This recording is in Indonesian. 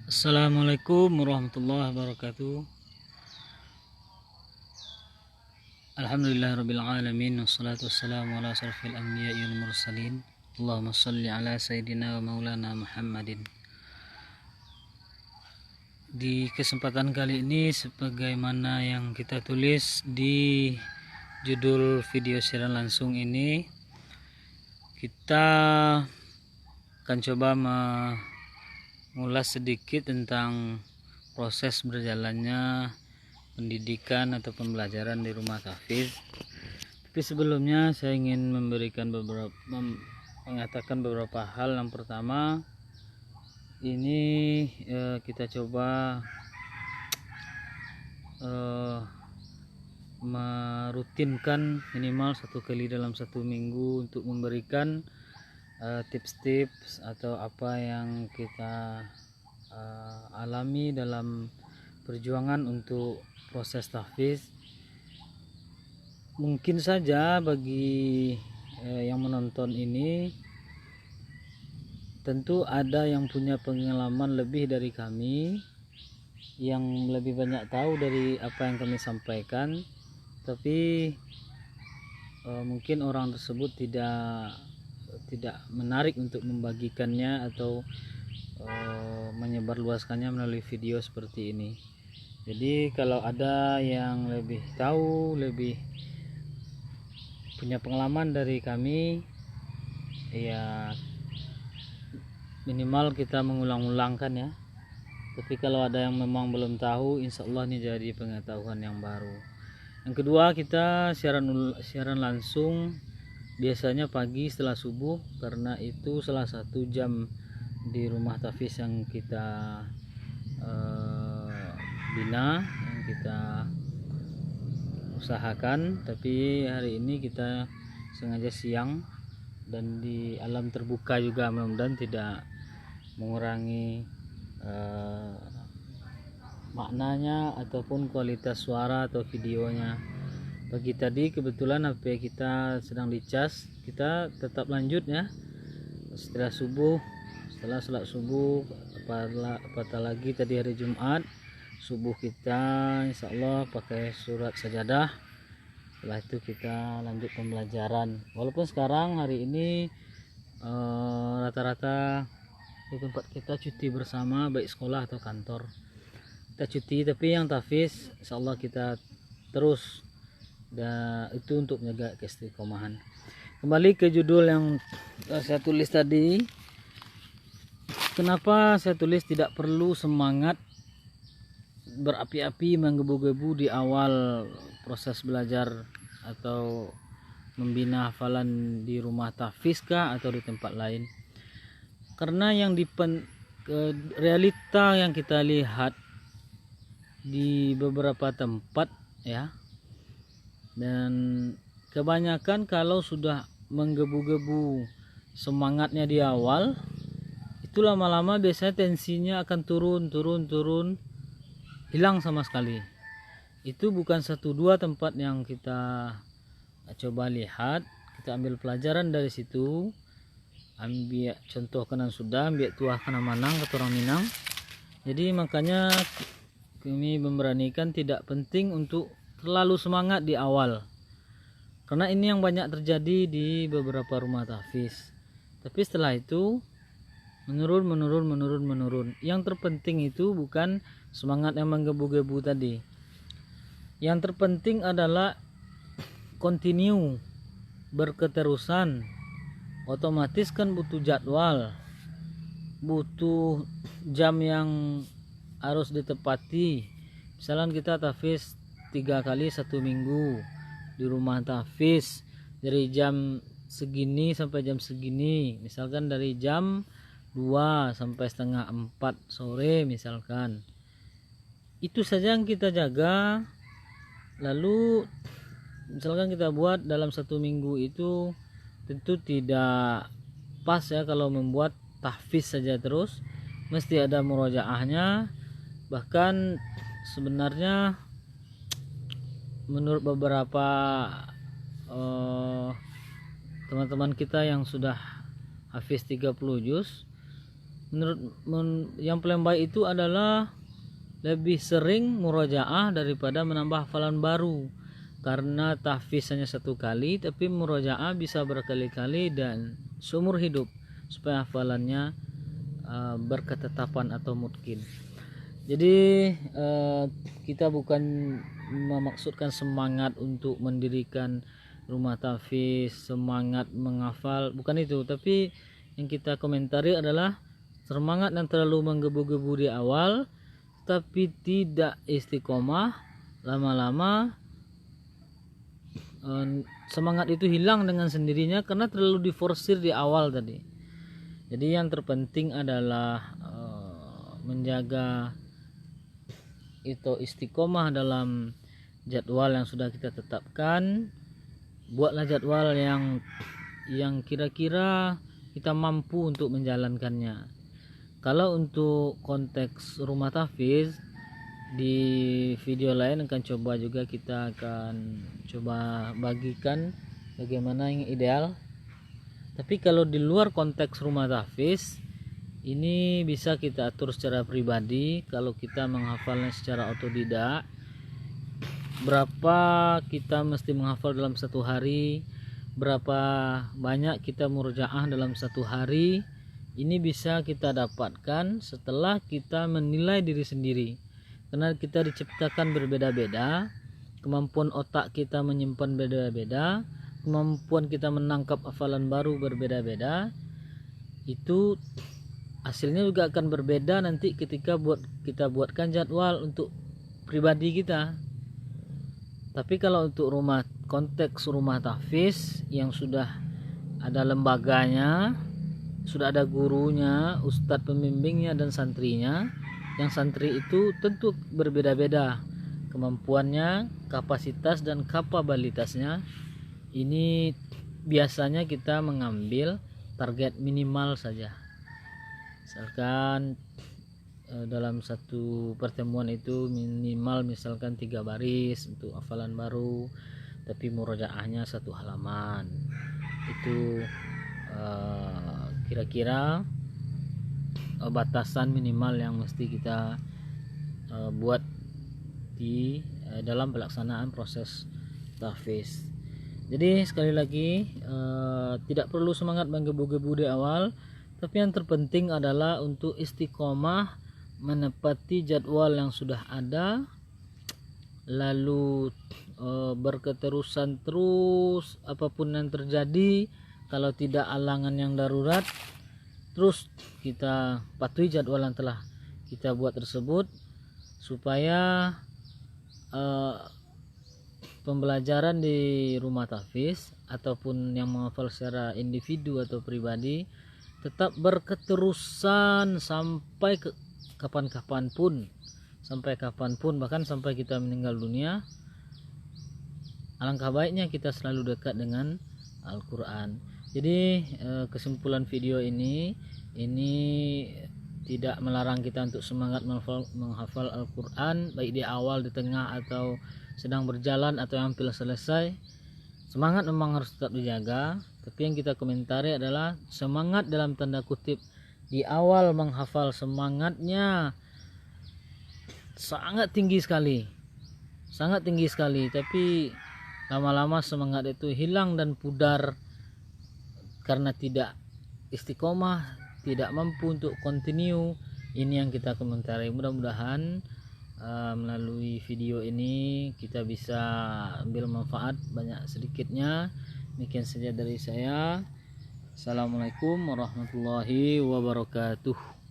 Assalamualaikum warahmatullahi wabarakatuh. Alhamdulillahirabbil alamin wassalatu wassalamu ala asrofil anbiya'i wal mursalin. Allahumma shalli ala sayyidina wa maulana Muhammadin. Di kesempatan kali ini, sebagaimana yang kita tulis di judul video siaran langsung ini, kita akan coba mengulas sedikit tentang proses berjalannya pendidikan atau pembelajaran di rumah tahfiz. Tapi sebelumnya saya ingin mengatakan beberapa hal. Yang pertama, ini kita coba merutinkan minimal 1 kali dalam 1 minggu untuk memberikan tips-tips atau apa yang kita alami dalam perjuangan untuk proses tahfiz. Mungkin saja bagi yang menonton ini tentu ada yang punya pengalaman lebih dari kami, yang lebih banyak tahu dari apa yang kami sampaikan, tapi mungkin orang tersebut tidak menarik untuk membagikannya atau menyebarluaskannya melalui video seperti ini. Jadi kalau ada yang lebih tahu, lebih punya pengalaman dari kami, ya minimal kita mengulang-ulangkan ya. Tapi kalau ada yang memang belum tahu, insya Allah ini jadi pengetahuan yang baru. Yang kedua, kita siaran langsung biasanya pagi setelah subuh, karena itu salah satu jam di rumah tahfiz yang kita bina, yang kita usahakan. Tapi hari ini kita sengaja siang dan di alam terbuka juga, mudah-mudahan tidak mengurangi maknanya ataupun kualitas suara atau videonya. Pagi tadi kebetulan HP kita sedang dicas, kita tetap lanjut ya. Setelah sholat subuh, apatah lagi tadi hari Jumat subuh, kita insya Allah pakai surat sajadah. Setelah itu kita lanjut pembelajaran. Walaupun sekarang hari ini rata-rata di tempat kita cuti bersama, baik sekolah atau kantor kita cuti, tapi yang tahfiz insya Allah kita terus, dan itu untuk menjaga keistiqomahan. Kembali ke judul yang saya tulis tadi. Kenapa saya tulis tidak perlu semangat berapi-api menggebu-gebu di awal proses belajar atau membina hafalan di rumah tahfiz kah atau di tempat lain? Karena yang realita yang kita lihat di beberapa tempat ya, dan kebanyakan kalau sudah menggebu-gebu semangatnya di awal, itu lama-lama biasanya tensinya akan turun, hilang sama sekali. Itu bukan 1-2 tempat yang kita coba lihat, kita ambil pelajaran dari situ, ambil contoh kanan sudah, ambil tuah kena manang kata orang Minang. Jadi makanya kami memberanikan tidak penting untuk terlalu semangat di awal, karena ini yang banyak terjadi di beberapa rumah tahfiz. Tapi setelah itu menurun. Yang terpenting itu bukan semangat yang menggebu-gebu tadi. Yang terpenting adalah continue, berketerusan. Otomatis kan butuh jadwal, butuh jam yang harus ditepati. Misalnya kita tahfiz 3 kali 1 minggu di rumah tahfiz, dari jam segini sampai jam segini, misalkan dari jam 2 sampai setengah 4 sore misalkan. Itu saja yang kita jaga. Lalu misalkan kita buat dalam 1 minggu, itu tentu tidak pas ya kalau membuat tahfiz saja terus, mesti ada murojaahnya. Bahkan sebenarnya menurut beberapa teman-teman kita yang sudah hafiz 30 juz, yang paling baik itu adalah lebih sering murojaah daripada menambah hafalan baru, karena tahfiz hanya satu kali, tapi murojaah bisa berkali-kali dan seumur hidup supaya hafalannya berketetapan atau mungkin. Jadi kita bukan memaksudkan semangat untuk mendirikan rumah tahfiz, semangat menghafal, bukan itu. Tapi yang kita komentari adalah semangat yang terlalu menggebu-gebu di awal tapi tidak istiqomah, lama-lama semangat itu hilang dengan sendirinya karena terlalu diforsir di awal tadi. Jadi yang terpenting adalah menjaga itu istiqomah dalam jadwal yang sudah kita tetapkan. Buatlah jadwal yang kira-kira kita mampu untuk menjalankannya. Kalau untuk konteks rumah tahfiz, di video lain kita akan coba bagikan bagaimana yang ideal. Tapi kalau di luar konteks rumah tahfiz, ini bisa kita atur secara pribadi. Kalau kita menghafalnya secara otodidak, berapa kita mesti menghafal dalam satu hari, berapa banyak kita murojaah dalam satu hari, ini bisa kita dapatkan setelah kita menilai diri sendiri. Karena kita diciptakan berbeda-beda, kemampuan otak kita menyimpan beda-beda, kemampuan kita menangkap hafalan baru berbeda-beda. Itu hasilnya juga akan berbeda nanti ketika kita buatkan jadwal untuk pribadi kita. Tapi kalau untuk konteks rumah tahfiz yang sudah ada lembaganya, sudah ada gurunya, ustadz pembimbingnya dan santrinya, yang santri itu tentu berbeda-beda kemampuannya, kapasitas dan kapabilitasnya. Ini biasanya kita mengambil target minimal saja. Misalkan dalam satu pertemuan itu minimal misalkan 3 baris untuk hafalan baru, tapi murojaahnya 1 halaman. Itu kira-kira batasan minimal yang mesti kita buat di dalam pelaksanaan proses tahfiz. Jadi sekali lagi tidak perlu semangat menggebu-gebu di awal, tapi yang terpenting adalah untuk istiqomah menepati jadwal yang sudah ada, lalu berketerusan terus apapun yang terjadi. Kalau tidak halangan yang darurat, terus kita patuhi jadwal yang telah kita buat tersebut, supaya pembelajaran di rumah tahfiz ataupun yang menghafal secara individu atau pribadi tetap berketerusan sampai kapan-kapanpun, bahkan sampai kita meninggal dunia. Alangkah baiknya kita selalu dekat dengan Al-Quran. Jadi kesimpulan video ini tidak melarang kita untuk semangat menghafal Al-Quran, baik di awal, di tengah, atau sedang berjalan, atau hampir selesai. Semangat memang harus tetap dijaga, tapi yang kita komentari adalah semangat dalam tanda kutip di awal menghafal, semangatnya sangat tinggi sekali, tapi lama-lama semangat itu hilang dan pudar karena tidak istiqomah, tidak mampu untuk continue. Ini yang kita komentari. Mudah-mudahan melalui video ini kita bisa ambil manfaat banyak sedikitnya. Demikian saja dari saya. Assalamualaikum warahmatullahi wabarakatuh.